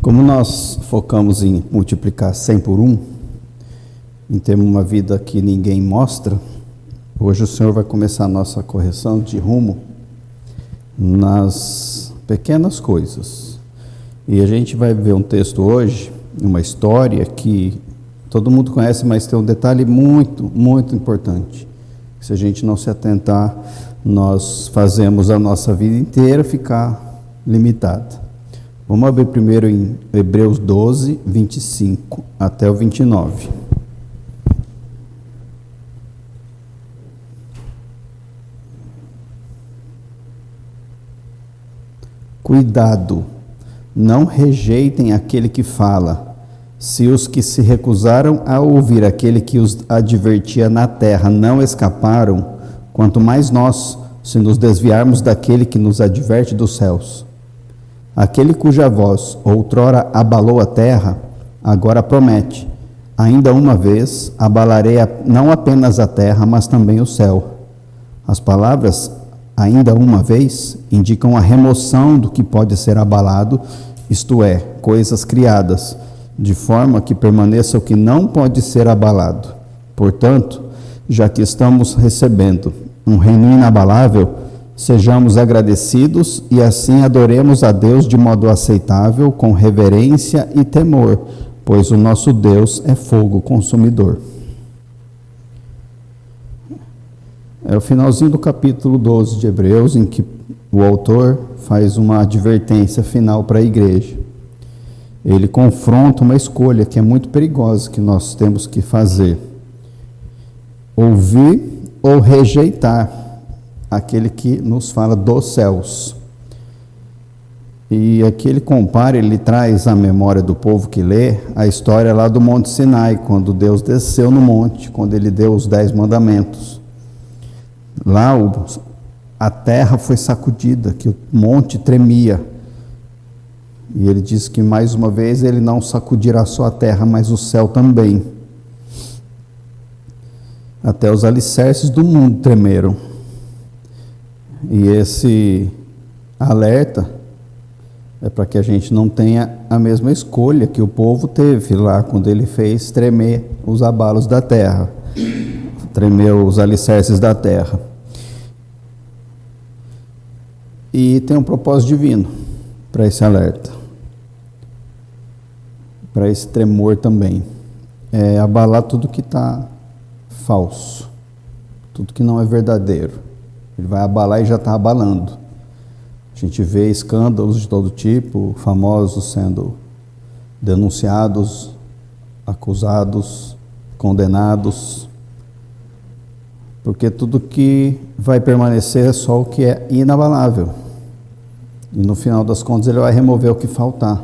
Como nós focamos em multiplicar 100 por 1, em termos de uma vida que ninguém mostra, hoje o Senhor vai começar a nossa correção de rumo nas pequenas coisas. E a gente vai ver um texto hoje, uma história que todo mundo conhece, mas tem um detalhe muito, muito importante. Se a gente não se atentar, nós fazemos a nossa vida inteira ficar limitada. Vamos abrir primeiro em Hebreus 12, 25 até o 29. Cuidado, não rejeitem aquele que fala. Se os que se recusaram a ouvir aquele que os advertia na terra não escaparam, quanto mais nós, se nos desviarmos daquele que nos adverte dos céus. Aquele cuja voz outrora abalou a terra, agora promete: ainda uma vez abalarei não apenas a terra, mas também o céu. As palavras ainda uma vez indicam a remoção do que pode ser abalado, isto é, coisas criadas, de forma que permaneça o que não pode ser abalado. Portanto, já que estamos recebendo um reino inabalável, sejamos agradecidos e assim adoremos a Deus de modo aceitável, com reverência e temor, pois o nosso Deus é fogo consumidor. É o finalzinho do capítulo 12 de Hebreus, em que o autor faz uma advertência final para a igreja. Ele confronta uma escolha que é muito perigosa, que nós temos que fazer: ouvir ou rejeitar aquele que nos fala dos céus. E aqui ele compara, ele traz à memória do povo que lê a história lá do Monte Sinai, quando Deus desceu no monte, quando ele deu os 10 mandamentos. Lá a terra foi sacudida, que o monte tremia. E ele diz que mais uma vez ele não sacudirá só a terra, mas o céu também. Até os alicerces do mundo tremeram. E esse alerta é para que a gente não tenha a mesma escolha que o povo teve lá quando ele fez tremer os abalos da terra, tremeu os alicerces da terra. E tem um propósito divino para esse alerta, para esse tremor também. É abalar tudo que está falso, tudo que não é verdadeiro. Ele vai abalar e já está abalando. A gente vê escândalos de todo tipo, famosos sendo denunciados, acusados, condenados, porque tudo que vai permanecer é só o que é inabalável. E no final das contas ele vai remover o que faltar.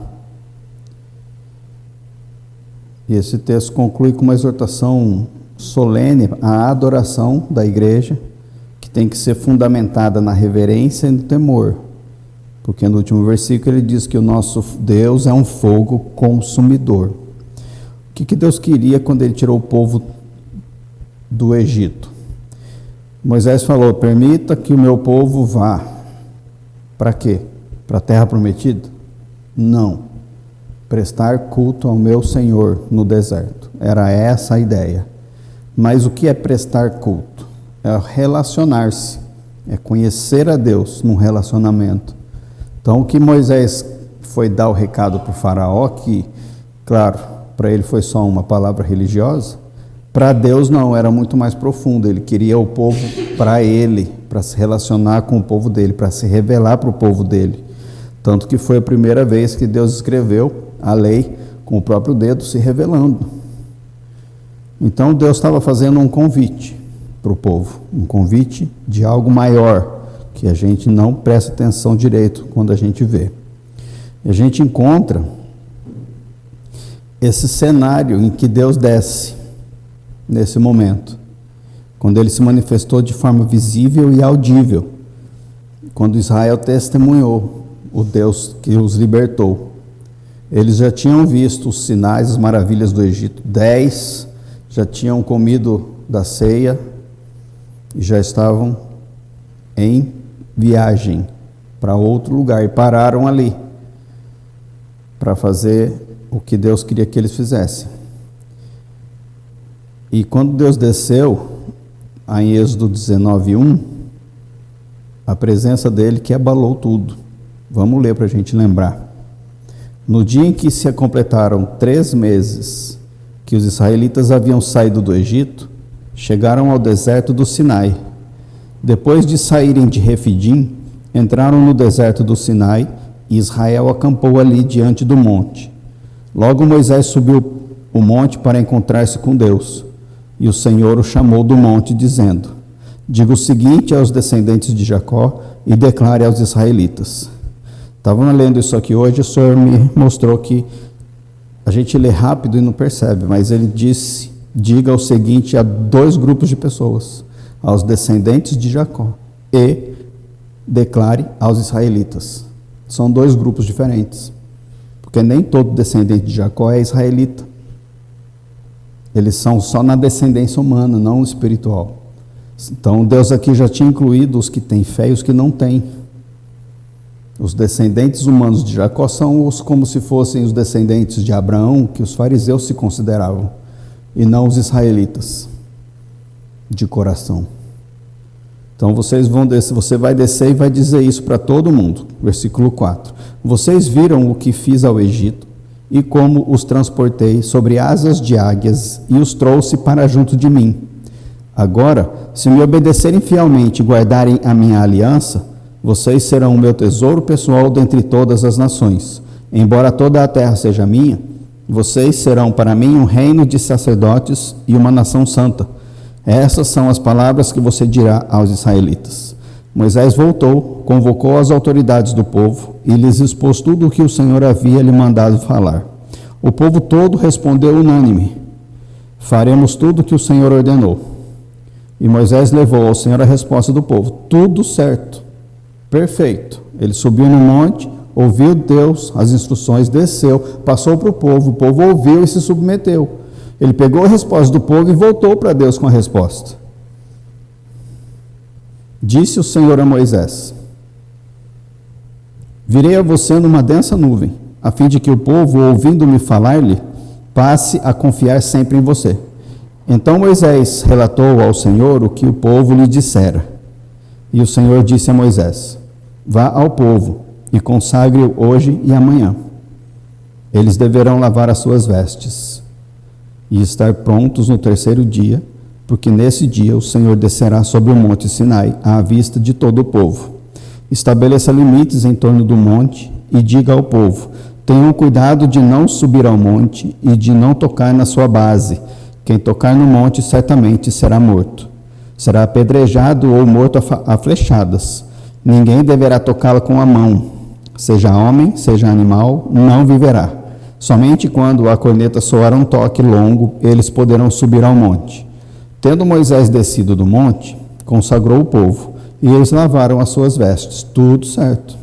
E esse texto conclui com uma exortação solene à adoração da igreja, que tem que ser fundamentada na reverência e no temor. Porque no último versículo ele diz que o nosso Deus é um fogo consumidor. O que Deus queria quando ele tirou o povo do Egito? Moisés falou: permita que o meu povo vá. Para quê? Para a terra prometida? Não. Prestar culto ao meu Senhor no deserto. Era essa a ideia. Mas o que é prestar culto? É relacionar-se, é conhecer a Deus num relacionamento. Então, o que Moisés foi dar o recado para o faraó, que, claro, para ele foi só uma palavra religiosa, para Deus não, era muito mais profundo. Ele queria o povo para ele, para se relacionar com o povo dele, para se revelar para o povo dele. Tanto que foi a primeira vez que Deus escreveu a lei com o próprio dedo, se revelando. Então Deus estava fazendo um convite para o povo, um convite de algo maior, que a gente não presta atenção direito quando a gente vê. E a gente encontra esse cenário em que Deus desce nesse momento, quando ele se manifestou de forma visível e audível, quando Israel testemunhou o Deus que os libertou. Eles já tinham visto os sinais, as maravilhas do Egito, 10 já tinham comido da ceia e já estavam em viagem para outro lugar e pararam ali. para fazer o que Deus queria que eles fizessem. E quando Deus desceu, em Êxodo 19:1, a presença dele que abalou tudo. Vamos ler para a gente lembrar. No dia em que se completaram 3 meses que os israelitas haviam saído do Egito, chegaram ao deserto do Sinai. Depois de saírem de Refidim, entraram no deserto do Sinai e Israel acampou ali diante do monte. Logo Moisés subiu o monte para encontrar-se com Deus. E o Senhor o chamou do monte, dizendo: diga o seguinte aos descendentes de Jacó e declare aos israelitas. Estava lendo isso aqui hoje, o Senhor me mostrou que a gente lê rápido e não percebe, mas ele disse: diga o seguinte a 2 grupos de pessoas, aos descendentes de Jacó, e declare aos israelitas. São 2 grupos diferentes, porque nem todo descendente de Jacó é israelita. Eles são só na descendência humana, não espiritual. Então Deus aqui já tinha incluído os que têm fé e os que não têm. Os descendentes humanos de Jacó são como se fossem os descendentes de Abraão, que os fariseus se consideravam, e não os israelitas de coração. Então vocês vão descer, você vai descer e vai dizer isso para todo mundo. Versículo 4. Vocês viram o que fiz ao Egito, e como os transportei sobre asas de águias e os trouxe para junto de mim. Agora, se me obedecerem fielmente e guardarem a minha aliança, vocês serão o meu tesouro pessoal dentre todas as nações. Embora toda a terra seja minha, vocês serão para mim um reino de sacerdotes e uma nação santa. Essas são as palavras que você dirá aos israelitas. Moisés voltou, convocou as autoridades do povo e lhes expôs tudo o que o Senhor havia lhe mandado falar. O povo todo respondeu unânime: faremos tudo o que o Senhor ordenou. E Moisés levou ao Senhor a resposta do povo: tudo certo, perfeito. Ele subiu no monte, ouviu Deus, as instruções, desceu, passou para o povo ouviu e se submeteu. Ele pegou a resposta do povo e voltou para Deus com a resposta. Disse o Senhor a Moisés: virei a você numa densa nuvem, a fim de que o povo, ouvindo-me falar-lhe, passe a confiar sempre em você. Então Moisés relatou ao Senhor o que o povo lhe dissera. E o Senhor disse a Moisés: vá ao povo e consagre-o hoje e amanhã. Eles deverão lavar as suas vestes e estar prontos no 3º dia, porque nesse dia o Senhor descerá sobre o monte Sinai, à vista de todo o povo. Estabeleça limites em torno do monte e diga ao povo: tenham cuidado de não subir ao monte e de não tocar na sua base. Quem tocar no monte certamente será morto. Será apedrejado ou morto a flechadas. Ninguém deverá tocá-la com a mão. Seja homem, seja animal, não viverá. Somente quando a corneta soar um toque longo, eles poderão subir ao monte. Tendo Moisés descido do monte, consagrou o povo, e eles lavaram as suas vestes, tudo certo.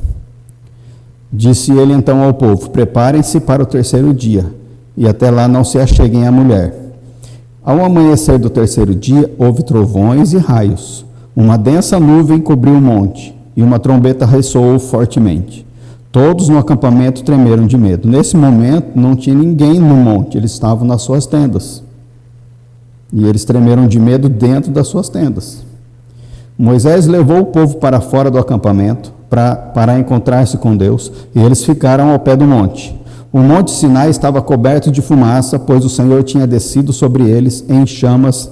Disse ele então ao povo: preparem-se para o 3º dia, e até lá não se acheguem à mulher. Ao amanhecer do 3º dia, houve trovões e raios. Uma densa nuvem cobriu o monte, e uma trombeta ressoou fortemente. Todos no acampamento tremeram de medo. Nesse momento, não tinha ninguém no monte, eles estavam nas suas tendas. E eles tremeram de medo dentro das suas tendas. Moisés levou o povo para fora do acampamento para encontrar-se com Deus, e eles ficaram ao pé do monte. O monte Sinai estava coberto de fumaça, pois o Senhor tinha descido sobre ele em chamas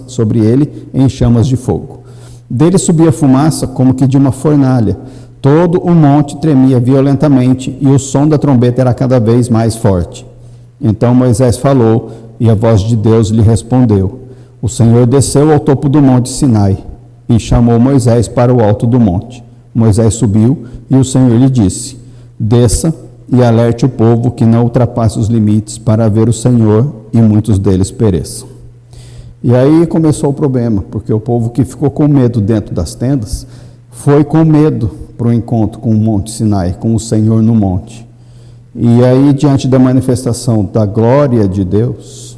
de fogo. Dele subia fumaça como que de uma fornalha. Todo o monte tremia violentamente, e o som da trombeta era cada vez mais forte. Então Moisés falou, e a voz de Deus lhe respondeu. O Senhor desceu ao topo do monte Sinai e chamou Moisés para o alto do monte. Moisés subiu e o Senhor lhe disse: desça e alerte o povo que não ultrapasse os limites para ver o Senhor e muitos deles pereçam. E aí começou o problema, porque o povo que ficou com medo dentro das tendas foi com medo para o encontro com o monte Sinai, com o Senhor no monte. E aí, diante da manifestação da glória de Deus,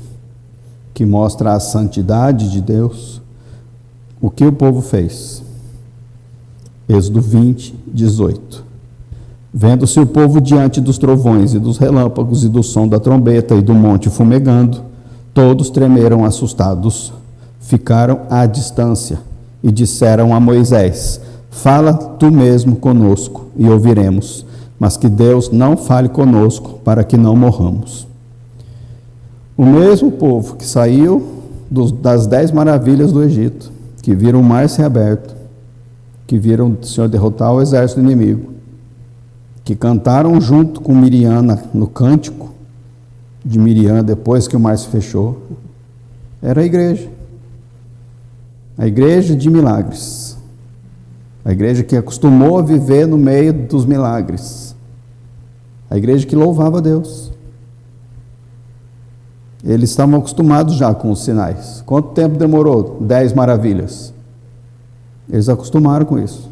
que mostra a santidade de Deus, o que o povo fez? Êxodo 20, 18. Vendo-se o povo diante dos trovões e dos relâmpagos e do som da trombeta e do monte fumegando, todos tremeram assustados, ficaram à distância e disseram a Moisés: fala tu mesmo conosco e ouviremos, mas que Deus não fale conosco para que não morramos. O mesmo povo que saiu das 10 maravilhas do Egito, que viram o mar se aberto, que viram o Senhor derrotar o exército inimigo, que cantaram junto com Miriam no cântico de Miriam depois que o mar se fechou, era a igreja de milagres, a igreja que acostumou a viver no meio dos milagres, a igreja que louvava a Deus. Eles estavam acostumados já com os sinais. Quanto tempo demorou? 10 maravilhas. Eles acostumaram com isso.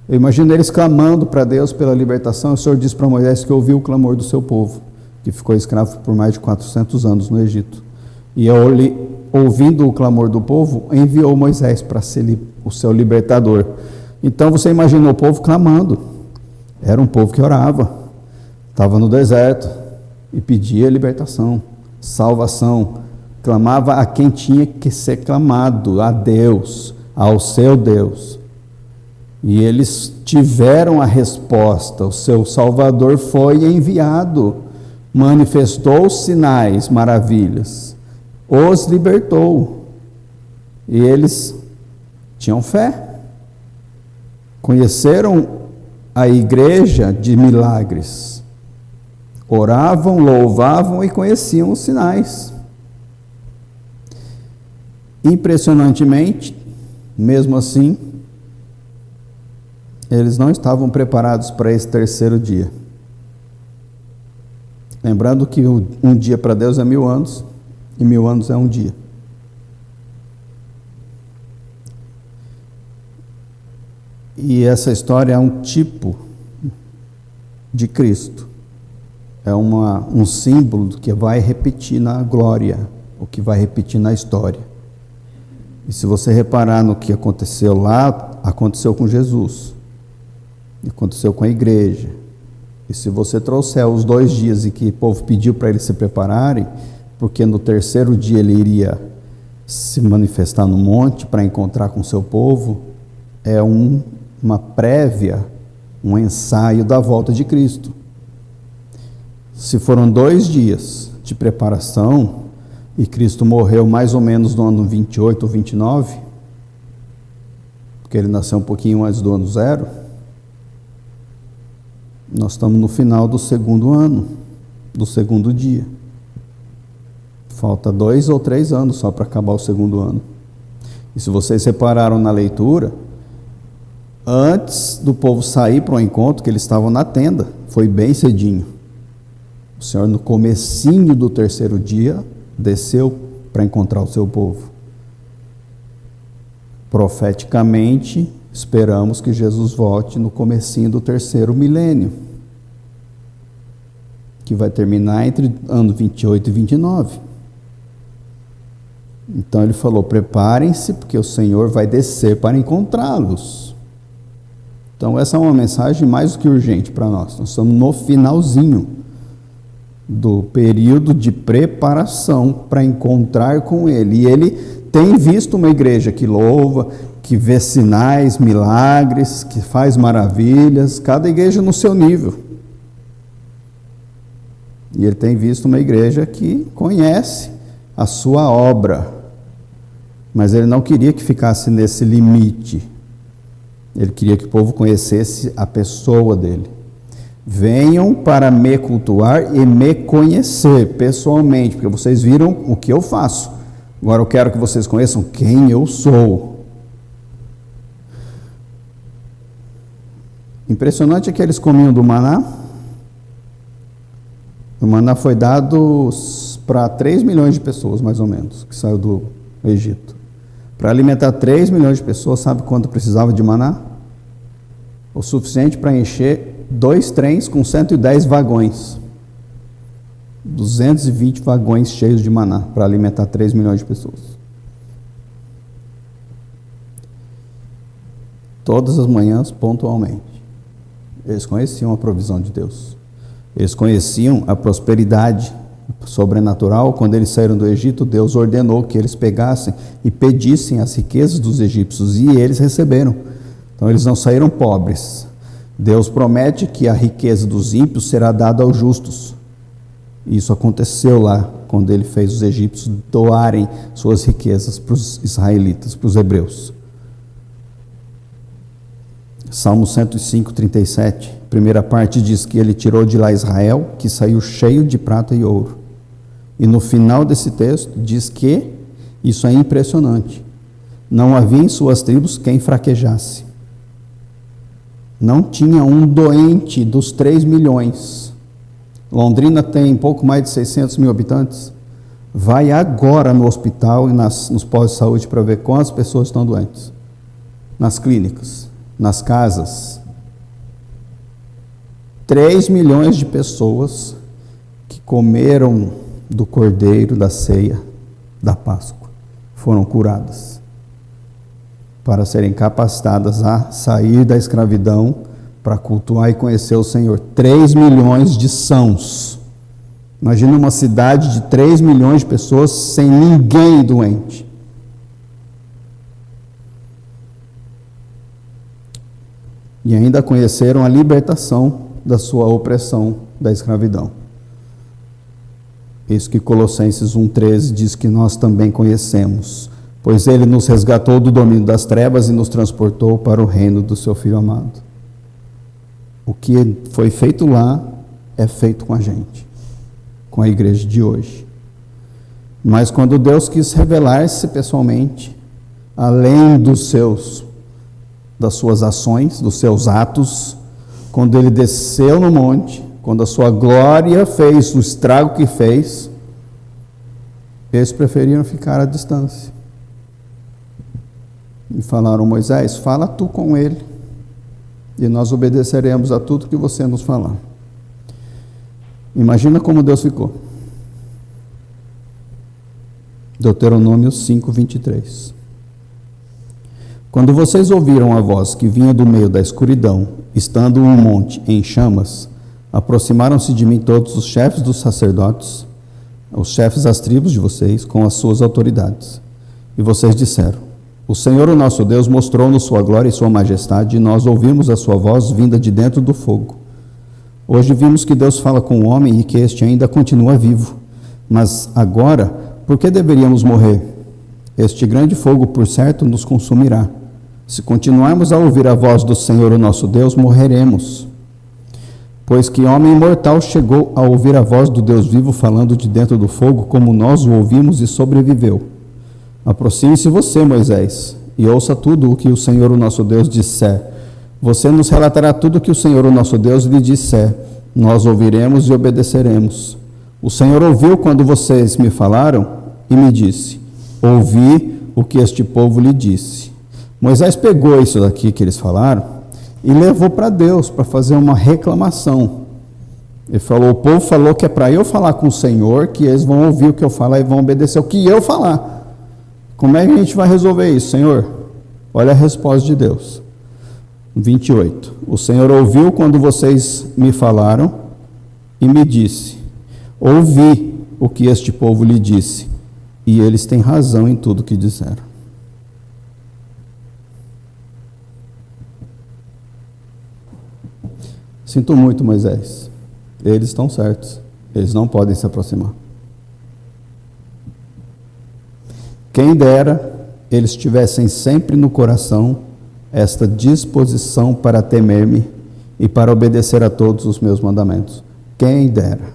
Eu imagino eles clamando para Deus pela libertação. O Senhor disse para Moisés que ouviu o clamor do seu povo, que ficou escravo por mais de 400 anos no Egito. E ouvindo o clamor do povo, enviou Moisés para ser o seu libertador. Então você imagina o povo clamando. Era um povo que orava, estava no deserto e pedia libertação, salvação. Clamava a quem tinha que ser clamado, a Deus, ao seu Deus. E eles tiveram a resposta, o seu Salvador foi enviado, manifestou sinais, maravilhas, os libertou. E eles tinham fé, conheceram a igreja de milagres, oravam, louvavam e conheciam os sinais. Impressionantemente, mesmo assim, eles não estavam preparados para esse terceiro dia. Lembrando que um dia para Deus é 1000 anos, e 1000 anos é um dia. E essa história é um tipo de Cristo. É um símbolo que vai repetir na glória, o que vai repetir na história. E se você reparar no que aconteceu lá, aconteceu com Jesus. Aconteceu com a igreja. E se você trouxer os 2 dias em que o povo pediu para eles se prepararem, porque no terceiro dia ele iria se manifestar no monte para encontrar com o seu povo, é uma prévia, um ensaio da volta de Cristo. Se foram 2 dias de preparação, e Cristo morreu mais ou menos no ano 28 ou 29, porque ele nasceu um pouquinho antes do ano 0, nós estamos no final do segundo ano, do segundo dia. Falta 2 ou 3 anos só para acabar o segundo ano. E se vocês repararam na leitura, antes do povo sair para o encontro, que eles estavam na tenda, foi bem cedinho. O Senhor, no comecinho do terceiro dia, desceu para encontrar o seu povo. Profeticamente, esperamos que Jesus volte no comecinho do terceiro milênio, que vai terminar entre ano 28 e 29. Então ele falou: preparem-se, porque o Senhor vai descer para encontrá-los. Então essa é uma mensagem mais do que urgente para nós. Nós estamos no finalzinho do período de preparação para encontrar com Ele. E Ele tem visto uma igreja que louva, que vê sinais, milagres, que faz maravilhas, cada igreja no seu nível. E Ele tem visto uma igreja que conhece a sua obra, mas Ele não queria que ficasse nesse limite. Ele queria que o povo conhecesse a pessoa dele. Venham para me cultuar e me conhecer pessoalmente, porque vocês viram o que eu faço. Agora eu quero que vocês conheçam quem eu sou. Impressionante é que eles comiam do maná. O maná foi dado para 3 milhões de pessoas, mais ou menos, que saiu do Egito. Para alimentar 3 milhões de pessoas, sabe quanto precisava de maná? O suficiente para encher 2 trens com 110 vagões. 220 vagões cheios de maná para alimentar 3 milhões de pessoas. Todas as manhãs, pontualmente. Eles conheciam a provisão de Deus. Eles conheciam a prosperidade sobrenatural. Quando eles saíram do Egito, Deus ordenou que eles pegassem e pedissem as riquezas dos egípcios, e eles receberam. Então eles não saíram pobres. Deus promete que a riqueza dos ímpios será dada aos justos. Isso aconteceu lá, quando ele fez os egípcios doarem suas riquezas para os israelitas, para os hebreus. Salmo 105, 37, primeira parte diz que ele tirou de lá Israel, que saiu cheio de prata e ouro. E no final desse texto diz que, isso é impressionante, não havia em suas tribos quem fraquejasse. Não tinha um doente dos 3 milhões. Londrina tem pouco mais de 600 mil habitantes. Vai agora no hospital e nos postos de saúde para ver quantas pessoas estão doentes. Nas clínicas, nas casas. 3 milhões de pessoas que comeram do cordeiro da ceia da Páscoa foram curadas, para serem capacitadas a sair da escravidão para cultuar e conhecer o Senhor. 3 milhões de sãos. Imagina uma cidade de 3 milhões de pessoas sem ninguém doente. E ainda conheceram a libertação da sua opressão da escravidão. Isso que Colossenses 1,13 diz que nós também conhecemos, pois ele nos resgatou do domínio das trevas e nos transportou para o reino do seu Filho amado. O que foi feito lá é feito com a gente, com a igreja de hoje. Mas quando Deus quis revelar-se pessoalmente, além das suas ações, dos seus atos, quando ele desceu no monte, quando a sua glória fez o estrago que fez, eles preferiram ficar à distância. E falaram: Moisés, fala tu com ele, e nós obedeceremos a tudo que você nos falar. Imagina como Deus ficou. Deuteronômio 5, 23. Quando vocês ouviram a voz que vinha do meio da escuridão, estando um monte em chamas, aproximaram-se de mim todos os chefes dos sacerdotes, os chefes das tribos de vocês, com as suas autoridades. E vocês disseram: o Senhor, o nosso Deus, mostrou-nos sua glória e sua majestade, e nós ouvimos a sua voz vinda de dentro do fogo. Hoje vimos que Deus fala com o homem e que este ainda continua vivo. Mas agora, por que deveríamos morrer? Este grande fogo, por certo, nos consumirá. Se continuarmos a ouvir a voz do Senhor, o nosso Deus, morreremos. Pois que homem mortal chegou a ouvir a voz do Deus vivo falando de dentro do fogo, como nós o ouvimos, e sobreviveu? Aproxime-se você, Moisés, e ouça tudo o que o Senhor, o nosso Deus, disser. Você nos relatará tudo o que o Senhor, o nosso Deus, lhe disser. Nós ouviremos e obedeceremos. O Senhor ouviu quando vocês me falaram e me disse: ouvi o que este povo lhe disse. Moisés pegou isso daqui que eles falaram e levou para Deus para fazer uma reclamação. Ele falou: o povo falou que é para eu falar com o Senhor, que eles vão ouvir o que eu falar e vão obedecer o que eu falar. Como é que a gente vai resolver isso, Senhor? Olha a resposta de Deus. 28. O Senhor ouviu quando vocês me falaram e me disse: ouvi o que este povo lhe disse, e eles têm razão em tudo que disseram. Sinto muito, Moisés. Eles estão certos. Eles não podem se aproximar. Quem dera eles tivessem sempre no coração esta disposição para temer-me e para obedecer a todos os meus mandamentos. Quem dera.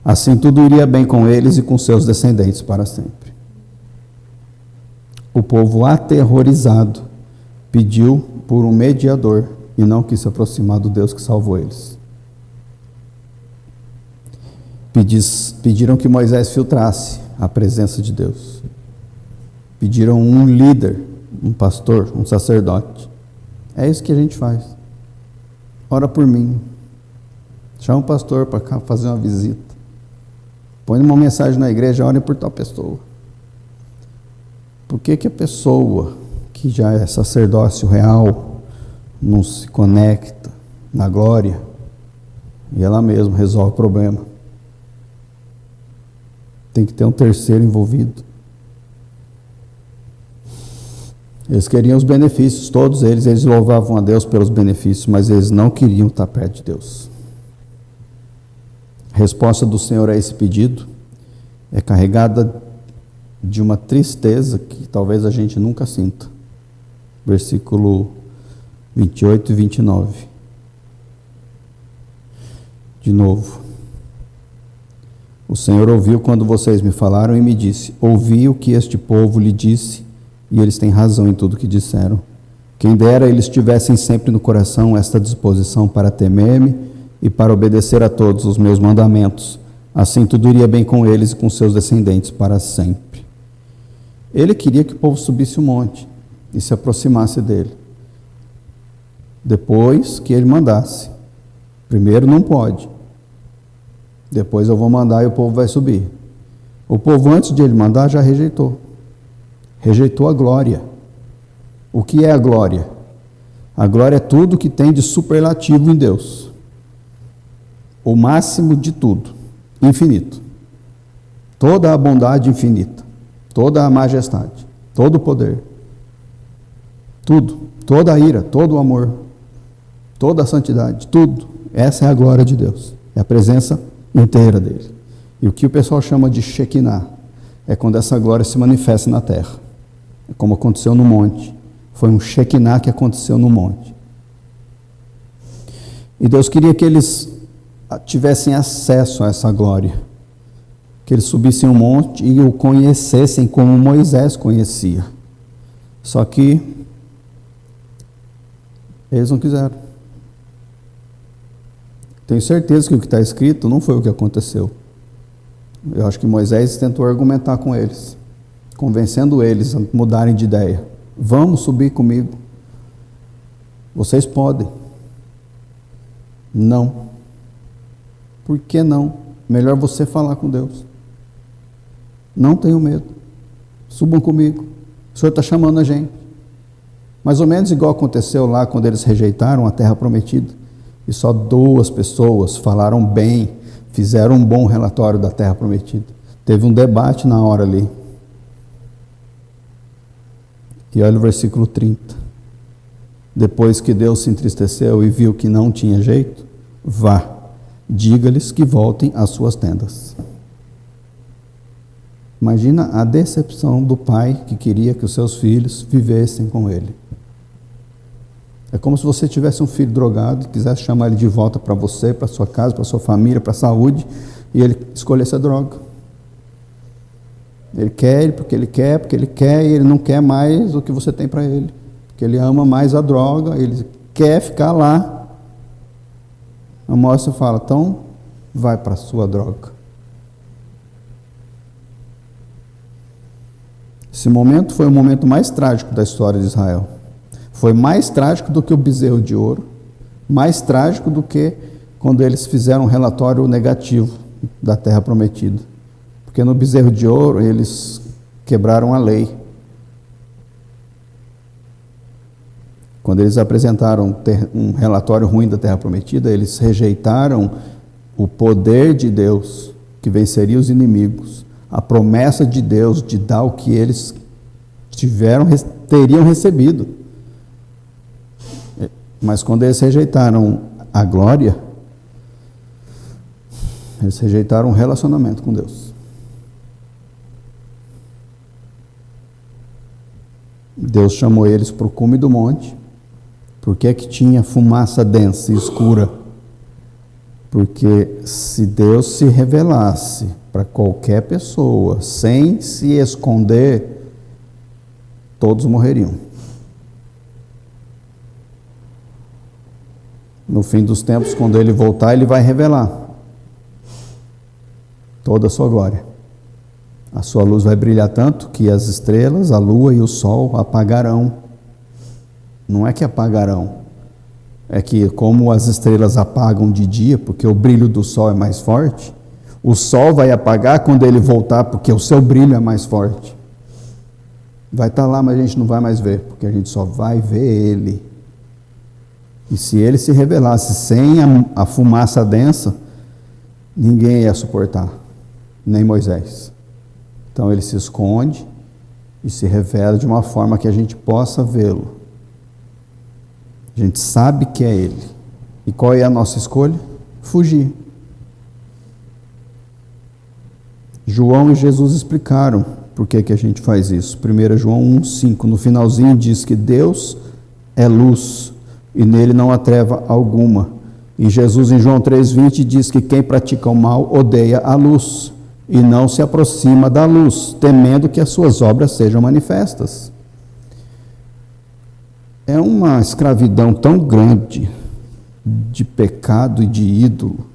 Assim tudo iria bem com eles e com seus descendentes para sempre. O povo aterrorizado pediu por um mediador e não quis se aproximar do Deus que salvou eles. Pediram que Moisés filtrasse a presença de Deus. Pediram um líder, um pastor, um sacerdote. É isso que a gente faz. Ora por mim. Chama um pastor para cá fazer uma visita. Põe uma mensagem na igreja: ore por tal pessoa. Por que a pessoa que já é sacerdócio real não se conecta, na glória, e ela mesma resolve o problema. Tem que ter um terceiro envolvido. Eles queriam os benefícios, todos eles louvavam a Deus pelos benefícios, mas eles não queriam estar perto de Deus. A resposta do Senhor a esse pedido é carregada de uma tristeza que talvez a gente nunca sinta. Versículo 28 e 29. De novo. O Senhor ouviu quando vocês me falaram e me disse: ouvi o que este povo lhe disse, e eles têm razão em tudo o que disseram. Quem dera eles tivessem sempre no coração esta disposição para temer-me e para obedecer a todos os meus mandamentos. Assim tudo iria bem com eles e com seus descendentes para sempre. Ele queria que o povo subisse o monte e se aproximasse dele. Depois que ele mandasse. Primeiro não pode. Depois eu vou mandar e o povo vai subir. O povo, antes de ele mandar, já rejeitou. Rejeitou a glória. O que é a glória? A glória é tudo que tem de superlativo em Deus. O máximo de tudo. Infinito. Toda a bondade infinita. Toda a majestade. Todo o poder. Tudo. Toda a ira. Todo o amor. Toda a santidade. Tudo. Essa é a glória de Deus. É a presença inteira dele. E o que o pessoal chama de Shekinah é quando essa glória se manifesta na terra. É como aconteceu no monte. Foi um Shekinah que aconteceu no monte. E Deus queria que eles tivessem acesso a essa glória. Que eles subissem o monte e o conhecessem como Moisés conhecia. Só que eles não quiseram. Tenho certeza que o que está escrito não foi o que aconteceu. Eu acho que Moisés tentou argumentar com eles, convencendo eles a mudarem de ideia. Vamos subir comigo. Vocês podem. Não. Por que não? Melhor você falar com Deus. Não tenho medo. Subam comigo. O Senhor está chamando a gente. Mais ou menos igual aconteceu lá quando eles rejeitaram a terra prometida. E só 2 pessoas falaram bem, fizeram um bom relatório da terra prometida. Teve um debate na hora ali. E olha o versículo 30. Depois que Deus se entristeceu e viu que não tinha jeito, vá, diga-lhes que voltem às suas tendas. Imagina a decepção do pai que queria que os seus filhos vivessem com ele. É como se você tivesse um filho drogado e quisesse chamar ele de volta para você, para sua casa, para sua família, para a saúde, e ele escolhesse a droga. Ele quer porque ele quer, e ele não quer mais o que você tem para ele. Porque ele ama mais a droga, ele quer ficar lá. A moça fala, então vai para a sua droga. Esse momento foi o momento mais trágico da história de Israel. Foi mais trágico do que o bezerro de ouro, mais trágico do que quando eles fizeram um relatório negativo da terra prometida. Porque no bezerro de ouro eles quebraram a lei. Quando eles apresentaram um relatório ruim da terra prometida, eles rejeitaram o poder de Deus que venceria os inimigos, a promessa de Deus de dar o que eles teriam recebido. Mas quando eles rejeitaram a glória, eles rejeitaram um relacionamento com Deus. Deus chamou eles para o cume do monte. Por que que tinha fumaça densa e escura? Porque se Deus se revelasse para qualquer pessoa, sem se esconder, todos morreriam. No fim dos tempos, quando ele voltar, ele vai revelar toda a sua glória. A sua luz vai brilhar tanto que as estrelas, a lua e o sol apagarão. Não é que apagarão, é que como as estrelas apagam de dia, porque o brilho do sol é mais forte, o sol vai apagar quando ele voltar, porque o seu brilho é mais forte. Vai estar lá, mas a gente não vai mais ver, porque a gente só vai ver ele. E se ele se revelasse sem a fumaça densa, ninguém ia suportar, nem Moisés. Então ele se esconde e se revela de uma forma que a gente possa vê-lo. A gente sabe que é ele. E qual é a nossa escolha? Fugir. João e Jesus explicaram por que a gente faz isso. 1 João 1,5, no finalzinho diz que Deus é luz e nele não há treva alguma. E Jesus em João 3,20 diz que quem pratica o mal odeia a luz e não se aproxima da luz, temendo que as suas obras sejam manifestas. É uma escravidão tão grande de pecado e de ídolo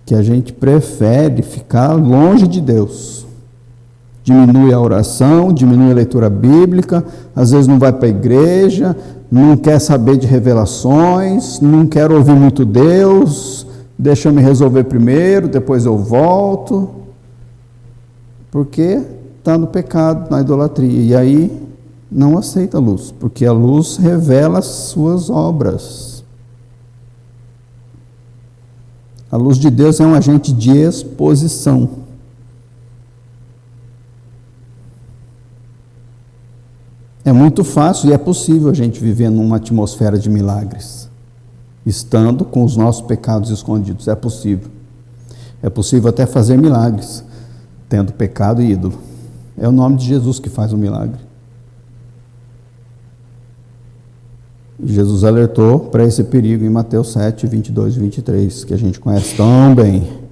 que a gente prefere ficar longe de Deus. Diminui a oração, diminui a leitura bíblica, às vezes não vai para a igreja, não quer saber de revelações, não quer ouvir muito Deus, deixa eu me resolver primeiro, depois eu volto, porque está no pecado, na idolatria, e aí não aceita a luz, porque a luz revela as suas obras. A luz de Deus é um agente de exposição. É muito fácil e é possível a gente viver numa atmosfera de milagres, estando com os nossos pecados escondidos. É possível. É possível até fazer milagres, tendo pecado e ídolo. É o nome de Jesus que faz o milagre. Jesus alertou para esse perigo em Mateus 7, 22 e 23, que a gente conhece tão bem.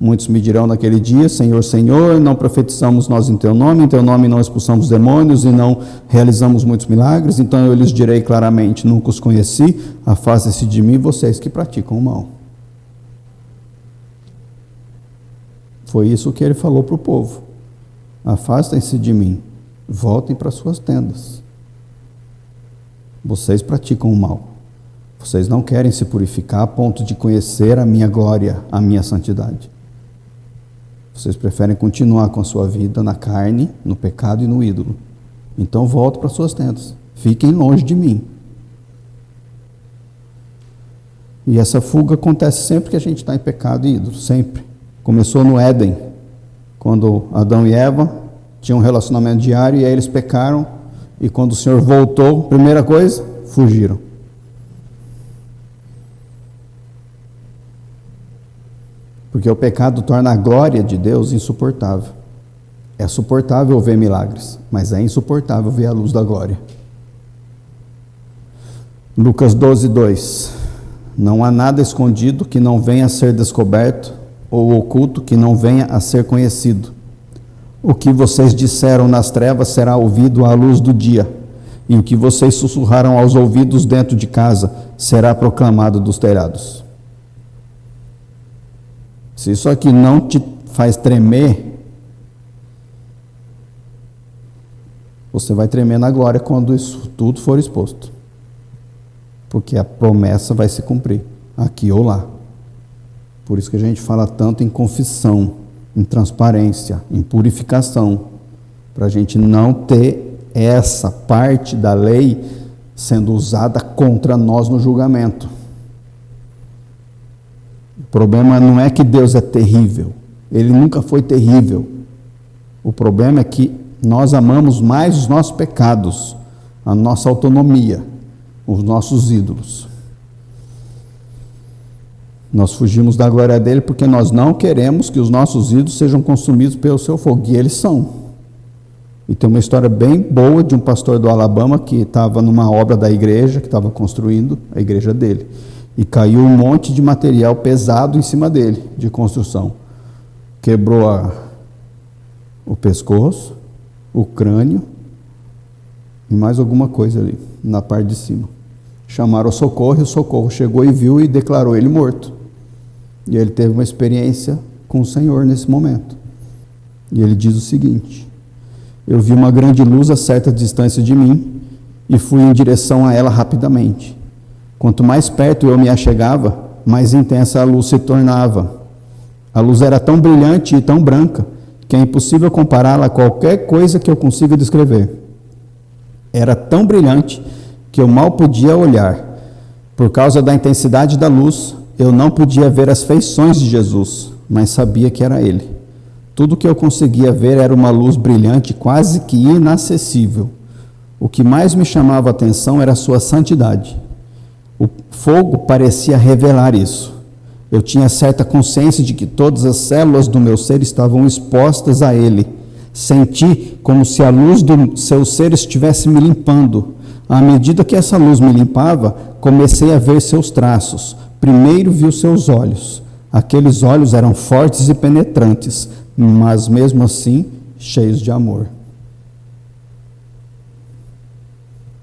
Muitos me dirão naquele dia: Senhor, Senhor, não profetizamos nós em Teu nome não expulsamos demônios e não realizamos muitos milagres? Então eu lhes direi claramente: nunca os conheci, afastem-se de mim, vocês que praticam o mal. Foi isso que ele falou para o povo: afastem-se de mim, voltem para suas tendas. Vocês praticam o mal. Vocês não querem se purificar a ponto de conhecer a minha glória, a minha santidade. Vocês preferem continuar com a sua vida na carne, no pecado e no ídolo. Então voltem para suas tendas. Fiquem longe de mim. E essa fuga acontece sempre que a gente está em pecado e ídolo. Sempre. Começou no Éden, quando Adão e Eva tinham um relacionamento diário e aí eles pecaram. E quando o Senhor voltou, primeira coisa, fugiram. Porque o pecado torna a glória de Deus insuportável. É suportável ver milagres, mas é insuportável ver a luz da glória. Lucas 12, 2. Não há nada escondido que não venha a ser descoberto, ou oculto que não venha a ser conhecido. O que vocês disseram nas trevas será ouvido à luz do dia, e o que vocês sussurraram aos ouvidos dentro de casa será proclamado dos telhados. Se isso aqui não te faz tremer, você vai tremer na glória quando isso tudo for exposto. Porque a promessa vai se cumprir, aqui ou lá. Por isso que a gente fala tanto em confissão, em transparência, em purificação, para a gente não ter essa parte da lei sendo usada contra nós no julgamento. O problema não é que Deus é terrível, Ele nunca foi terrível. O problema é que nós amamos mais os nossos pecados, a nossa autonomia, os nossos ídolos. Nós fugimos da glória dele porque nós não queremos que os nossos ídolos sejam consumidos pelo seu fogo, e eles são. E tem uma história bem boa de um pastor do Alabama que estava numa obra da igreja, que estava construindo a igreja dele, e caiu um monte de material pesado em cima dele, de construção. Quebrou o pescoço, o crânio e mais alguma coisa ali, na parte de cima. Chamaram o socorro, e o socorro chegou e viu e declarou ele morto. E ele teve uma experiência com o Senhor nesse momento. E ele diz o seguinte: eu vi uma grande luz a certa distância de mim e fui em direção a ela rapidamente. Quanto mais perto eu me achegava, mais intensa a luz se tornava. A luz era tão brilhante e tão branca que é impossível compará-la a qualquer coisa que eu consiga descrever. Era tão brilhante que eu mal podia olhar, Por causa da intensidade da luz, eu não podia ver as feições de Jesus, mas sabia que era ele. Tudo que eu conseguia ver era uma luz brilhante, quase que inacessível. O que mais me chamava a atenção era a sua santidade. O fogo parecia revelar isso. Eu tinha certa consciência de que todas as células do meu ser estavam expostas a ele. Senti como se a luz do seu ser estivesse me limpando. À medida que essa luz me limpava, comecei a ver seus traços. Primeiro vi os seus olhos. Aqueles olhos eram fortes e penetrantes, mas mesmo assim cheios de amor.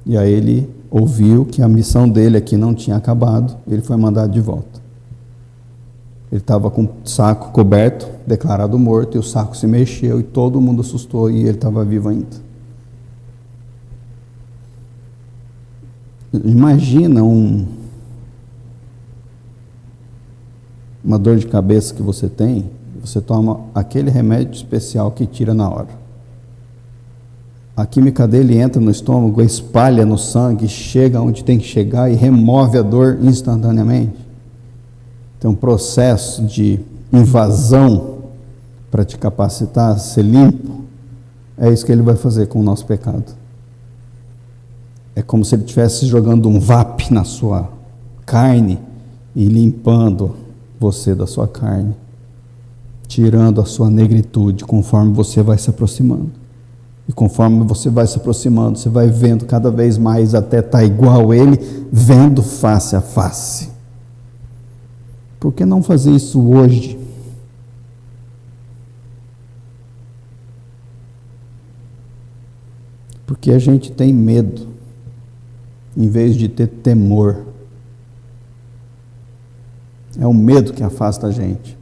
E aí ele ouviu que a missão dele aqui não tinha acabado, ele foi mandado de volta. Ele estava com o saco coberto, declarado morto, e o saco se mexeu e todo mundo assustou e ele estava vivo ainda. Imagina uma dor de cabeça que você tem, você toma aquele remédio especial que tira na hora. A química dele entra no estômago, espalha no sangue, chega onde tem que chegar e remove a dor instantaneamente. Tem um processo de invasão para te capacitar a ser limpo. É isso que ele vai fazer com o nosso pecado. É como se ele estivesse jogando um VAP na sua carne e limpando você da sua carne, tirando a sua negritude conforme você vai se aproximando. E conforme você vai se aproximando, você vai vendo cada vez mais até estar igual a ele, vendo face a face. Por que não fazer isso hoje? Porque a gente tem medo, em vez de ter temor. É o medo que afasta a gente.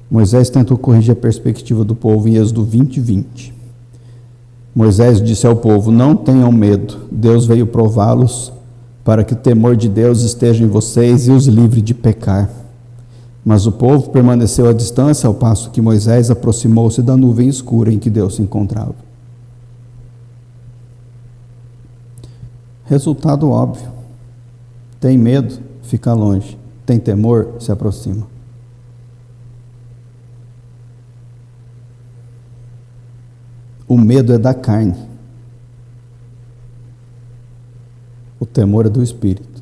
Moisés tentou corrigir a perspectiva do povo em Êxodo 20:20. Moisés disse ao povo: não tenham medo, Deus veio prová-los para que o temor de Deus esteja em vocês e os livre de pecar. Mas o povo permaneceu à distância, ao passo que Moisés aproximou-se da nuvem escura em que Deus se encontrava. Resultado óbvio. Tem medo? Fica longe. Tem temor? Se aproxima. O medo é da carne. O temor é do Espírito.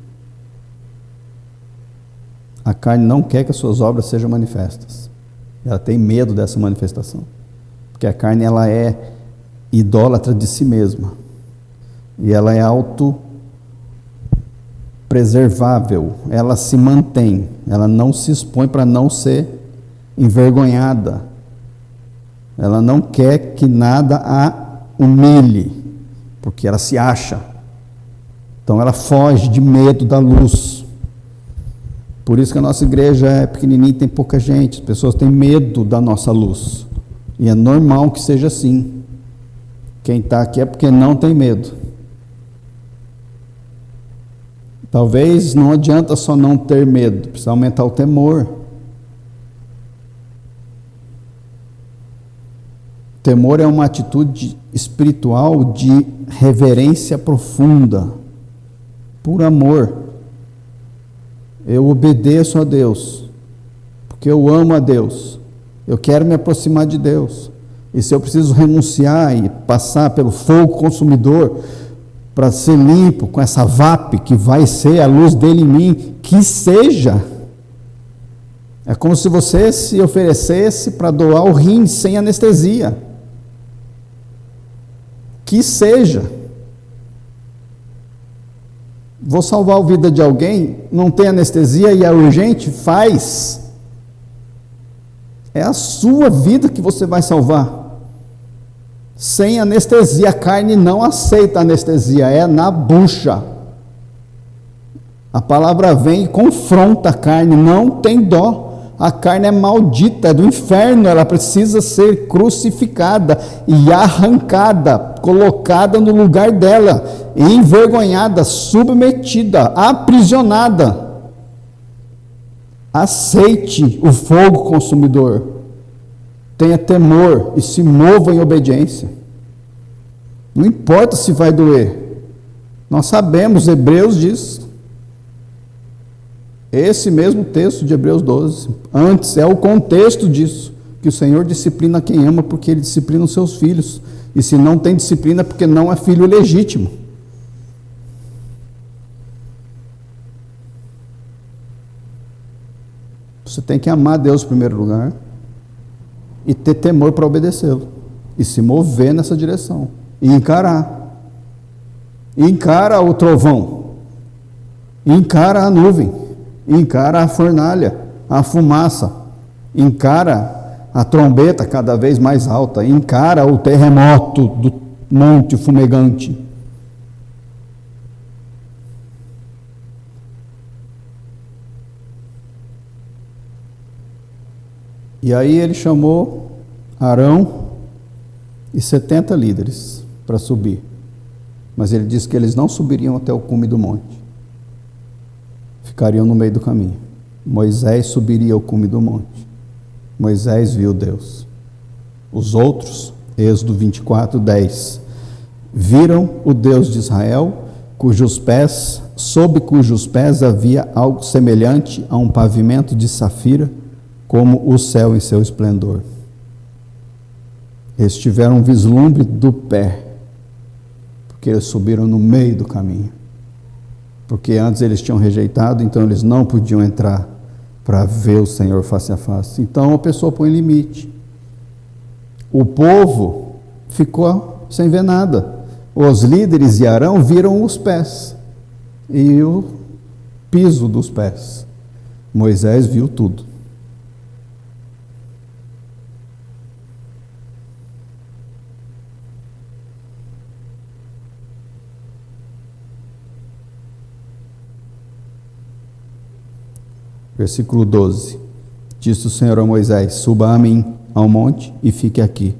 A carne não quer que as suas obras sejam manifestas. Ela tem medo dessa manifestação. Porque a carne, ela é idólatra de si mesma. E ela é autopreservável. Ela se mantém. Ela não se expõe para não ser envergonhada. Ela não quer que nada a humilhe. Porque ela se acha. Então ela foge de medo da luz. Por isso que a nossa igreja é pequenininha e tem pouca gente. As pessoas têm medo da nossa luz. E é normal que seja assim. Quem está aqui é porque não tem medo. Talvez não adianta só não ter medo, precisa aumentar o temor. Temor é uma atitude espiritual de reverência profunda. Por amor, eu obedeço a Deus, porque eu amo a Deus, eu quero me aproximar de Deus, e se eu preciso renunciar e passar pelo fogo consumidor, para ser limpo com essa VAP, que vai ser a luz dele em mim, que seja. É como se você se oferecesse para doar o rim sem anestesia, que seja. Vou salvar a vida de alguém, não tem anestesia e é urgente? Faz. É a sua vida que você vai salvar. Sem anestesia, a carne não aceita anestesia, é na bucha. A palavra vem e confronta a carne, não tem dó. A carne é maldita, é do inferno, ela precisa ser crucificada e arrancada, colocada no lugar dela, envergonhada, submetida, aprisionada. Aceite o fogo consumidor, tenha temor e se mova em obediência. Não importa se vai doer, Nós sabemos, Hebreus diz, esse mesmo texto de Hebreus 12, antes é o contexto disso, que o Senhor disciplina quem ama porque Ele disciplina os seus filhos, e se não tem disciplina é porque não é filho legítimo. Você tem que amar Deus em primeiro lugar, e ter temor para obedecê-lo, e se mover nessa direção, e encarar. Encara o trovão, encara a nuvem, encara a fornalha, a fumaça, encara a trombeta cada vez mais alta, encara o terremoto do monte fumegante. E aí ele chamou Arão e 70 líderes para subir. Mas ele disse que eles não subiriam até o cume do monte. Ficariam no meio do caminho. Moisés subiria ao cume do monte. Moisés viu Deus. Os outros, Êxodo 24, 10, viram o Deus de Israel, sob cujos pés havia algo semelhante a um pavimento de safira, como o céu em seu esplendor. Eles tiveram um vislumbre do pé, porque eles subiram no meio do caminho. Porque antes eles tinham rejeitado, então eles não podiam entrar para ver o Senhor face a face. Então a pessoa põe limite. O povo ficou sem ver nada. Os líderes e Arão viram os pés e o piso dos pés. Moisés viu tudo. Versículo 12, disse o Senhor a Moisés: suba a mim ao monte e fique aqui,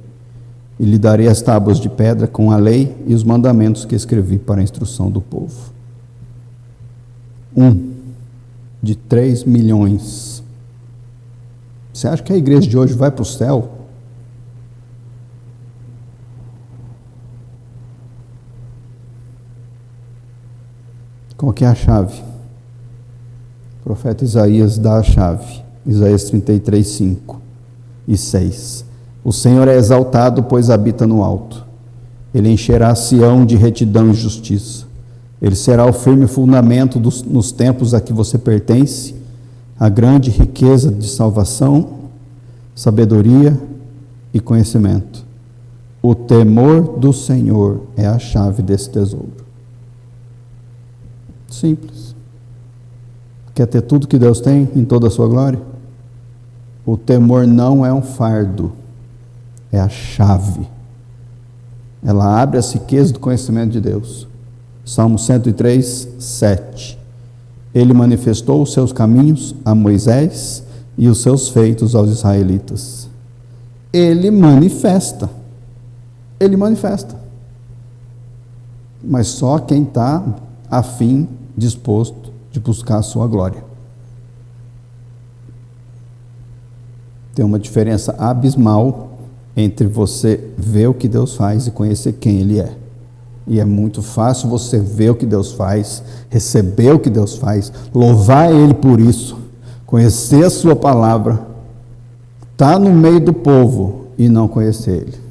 e lhe darei as tábuas de pedra com a lei e os mandamentos que escrevi para a instrução do povo. 1 de 3 milhões. Você acha que a igreja de hoje vai para o céu? Qual que é a chave? O profeta Isaías dá a chave. Isaías 33, 5 e 6. O Senhor é exaltado, pois habita no alto. Ele encherá Sião de retidão e justiça. Ele será o firme fundamento nos tempos a que você pertence, a grande riqueza de salvação, sabedoria e conhecimento. O temor do Senhor é a chave desse tesouro. Simples. Quer ter tudo que Deus tem em toda a sua glória? O temor não é um fardo, é a chave. Ela abre as riquezas do conhecimento de Deus. Salmo 103, 7. Ele manifestou os seus caminhos a Moisés e os seus feitos aos israelitas. Ele manifesta. Ele manifesta. Mas só quem está afim, disposto de buscar a sua glória. Tem uma diferença abismal entre você ver o que Deus faz e conhecer quem Ele é. E é muito fácil você ver o que Deus faz, receber o que Deus faz, louvar Ele por isso, conhecer a sua palavra, estar no meio do povo e não conhecer Ele.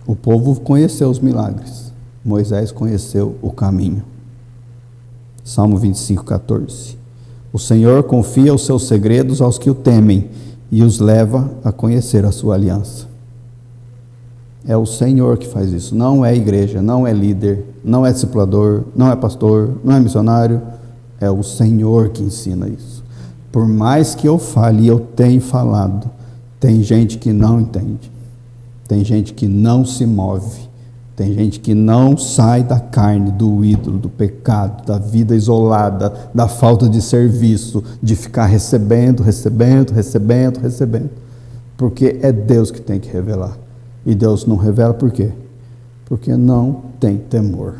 O povo conheceu os milagres, Moisés conheceu o caminho. Salmo 25, 14. O Senhor confia os seus segredos aos que o temem e os leva a conhecer a sua aliança. É o Senhor que faz isso, não é igreja, não é líder, não é discipulador, não é pastor, não é missionário, é o Senhor que ensina isso. Por mais que eu fale, e eu tenho falado, tem gente que não entende. Tem gente que não se move, tem gente que não sai da carne, do ídolo, do pecado, da vida isolada, da falta de serviço, de ficar recebendo, porque é Deus que tem que revelar. E Deus não revela por quê? Porque não tem temor.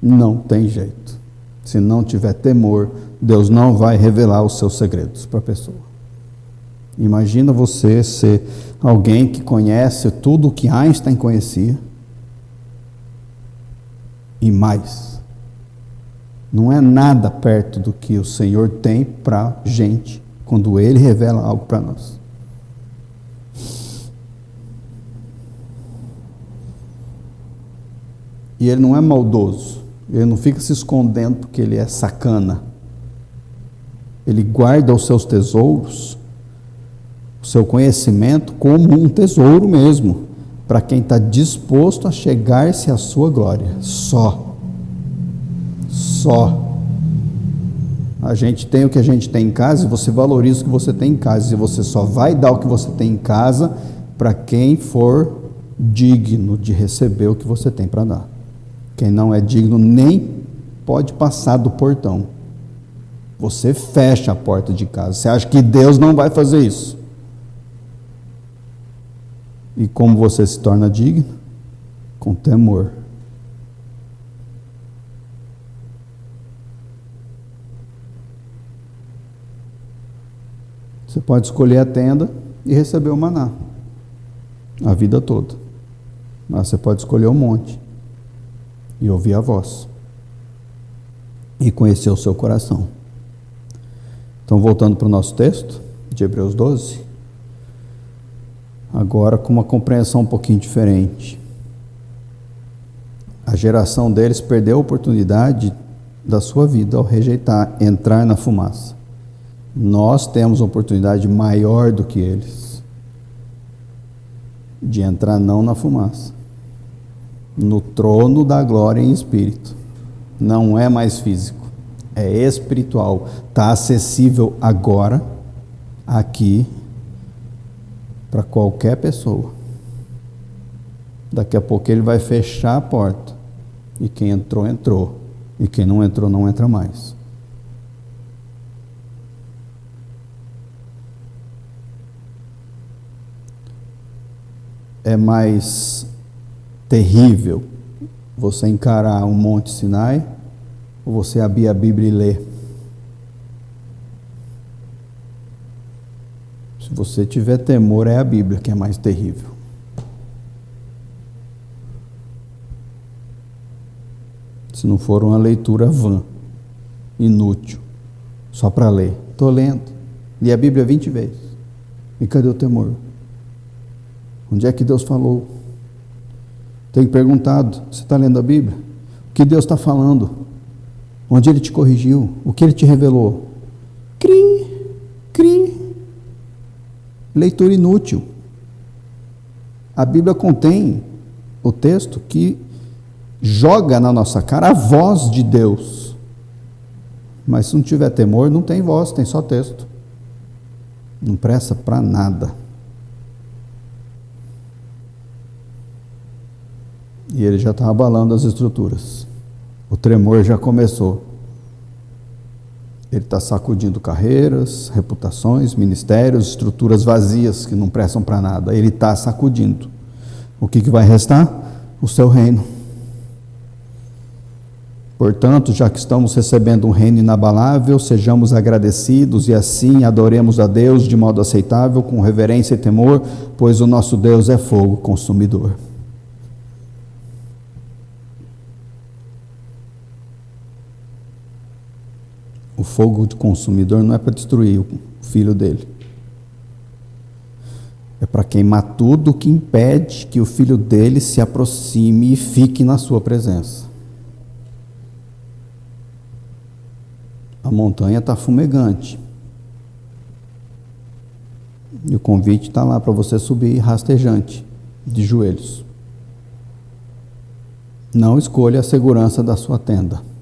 Não tem jeito. Se não tiver temor, Deus não vai revelar os seus segredos para a pessoa. Imagina você ser alguém que conhece tudo o que Einstein conhecia e mais. Não é nada perto do que o Senhor tem para a gente quando Ele revela algo para nós. E Ele não é maldoso. Ele não fica se escondendo porque Ele é sacana. Ele guarda os seus tesouros, o seu conhecimento, como um tesouro mesmo, para quem está disposto a chegar-se à sua glória. Só. A gente tem o que a gente tem em casa e você valoriza o que você tem em casa. E você só vai dar o que você tem em casa para quem for digno de receber o que você tem para dar. Quem não é digno nem pode passar do portão. Você fecha a porta de casa. Você acha que Deus não vai fazer isso? E como você se torna digno? Com temor. Você pode escolher a tenda e receber o maná a vida toda. Mas você pode escolher o monte e ouvir a voz e conhecer o seu coração. Então, voltando para o nosso texto de Hebreus 12, agora com uma compreensão um pouquinho diferente. A geração deles perdeu a oportunidade da sua vida ao rejeitar entrar na fumaça. Nós temos uma oportunidade maior do que eles de entrar não na fumaça, no trono da glória em espírito. Não é mais físico, é espiritual. Está acessível agora, aqui, para qualquer pessoa. Daqui a pouco ele vai fechar a porta e quem entrou, entrou, e quem não entrou, não entra mais. É mais terrível você encarar um Monte Sinai ou você abrir a Bíblia e ler? Se você tiver temor, é a Bíblia que é mais terrível. Se não for uma leitura vã, inútil, só para ler. Estou lendo, li a Bíblia 20 vezes. E cadê o temor? Onde é que Deus falou? Tenho perguntado, você está lendo a Bíblia? O que Deus está falando? Onde Ele te corrigiu? O que Ele te revelou? Cri. Leitura inútil. A Bíblia contém o texto que joga na nossa cara a voz de Deus. Mas se não tiver temor, não tem voz, tem só texto. Não presta para nada. E ele já está abalando as estruturas. O tremor já começou. Ele está sacudindo carreiras, reputações, ministérios, estruturas vazias que não prestam para nada. Ele está sacudindo. O que vai restar? O seu reino. Portanto, já que estamos recebendo um reino inabalável, sejamos agradecidos e assim adoremos a Deus de modo aceitável, com reverência e temor, pois o nosso Deus é fogo consumidor. O fogo de consumidor não é para destruir o filho dele. É para queimar tudo que impede que o filho dele se aproxime e fique na sua presença. A montanha está fumegante. E o convite está lá para você subir rastejante, de joelhos. Não escolha a segurança da sua tenda.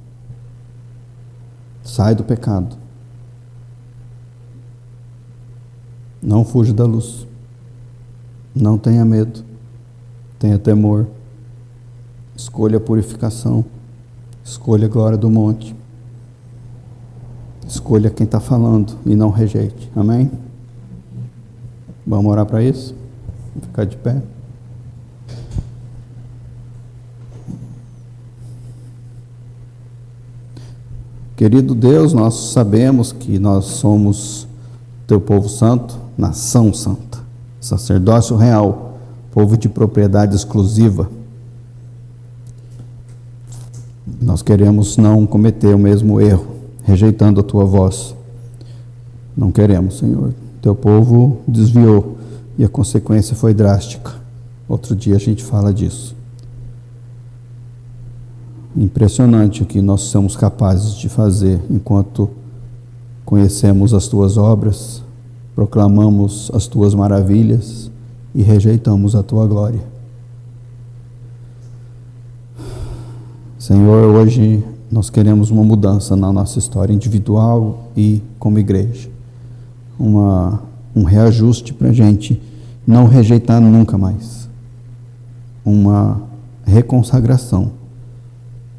Sai do pecado. Não fuja da luz. Não tenha medo. Tenha temor. Escolha a purificação. Escolha a glória do monte. Escolha quem está falando e não rejeite. Amém? Vamos orar para isso? Vamos ficar de pé. Querido Deus, nós sabemos que nós somos Teu povo santo, nação santa, sacerdócio real, povo de propriedade exclusiva. Nós queremos não cometer o mesmo erro, rejeitando a tua voz. Não queremos, Senhor. Teu povo desviou e a consequência foi drástica. Outro dia a gente fala disso. Impressionante o que nós somos capazes de fazer enquanto conhecemos as tuas obras, proclamamos as tuas maravilhas e rejeitamos a tua glória. Senhor, hoje nós queremos uma mudança na nossa história individual e como igreja. Um reajuste para a gente não rejeitar nunca mais. Uma reconsagração.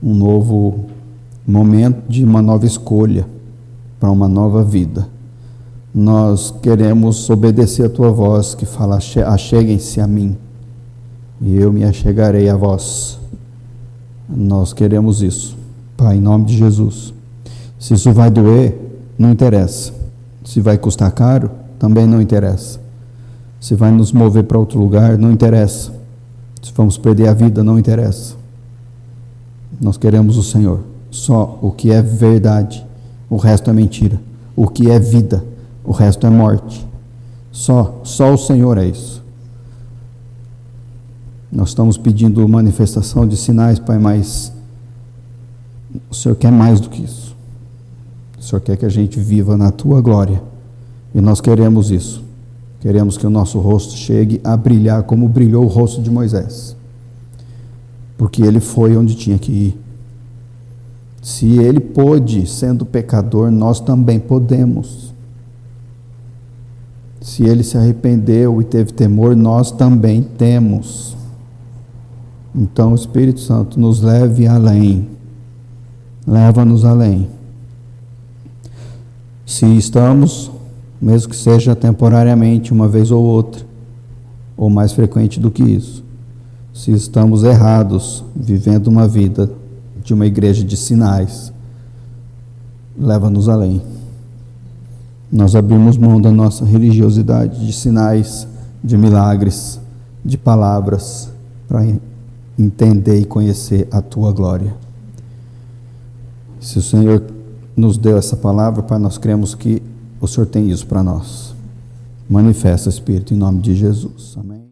Um novo momento de uma nova escolha para uma nova vida. Nós queremos obedecer a tua voz que fala: acheguem-se a mim e eu me achegarei a vós. Nós queremos isso, Pai, em nome de Jesus. Se isso vai doer, não interessa. Se vai custar caro, também não interessa. Se vai nos mover para outro lugar, não interessa. Se vamos perder a vida, não interessa. Nós queremos o Senhor, só o que é verdade, o resto é mentira. O que é vida, o resto é morte. Só o Senhor é isso. Nós estamos pedindo manifestação de sinais, Pai, mas o Senhor quer mais do que isso. O Senhor quer que a gente viva na tua glória. E nós queremos isso. Queremos que o nosso rosto chegue a brilhar como brilhou o rosto de Moisés. Porque ele foi onde tinha que ir. Se ele pôde, sendo pecador, nós também podemos. Se ele se arrependeu e teve temor, nós também temos. Então, o Espírito Santo nos leve além. Leva-nos além. Se estamos, mesmo que seja temporariamente, uma vez ou outra, ou mais frequente do que isso, se estamos errados, vivendo uma vida de uma igreja de sinais, leva-nos além. Nós abrimos mão da nossa religiosidade de sinais, de milagres, de palavras, para entender e conhecer a tua glória. Se o Senhor nos deu essa palavra, Pai, nós cremos que o Senhor tem isso para nós. Manifesta, Espírito, em nome de Jesus. Amém.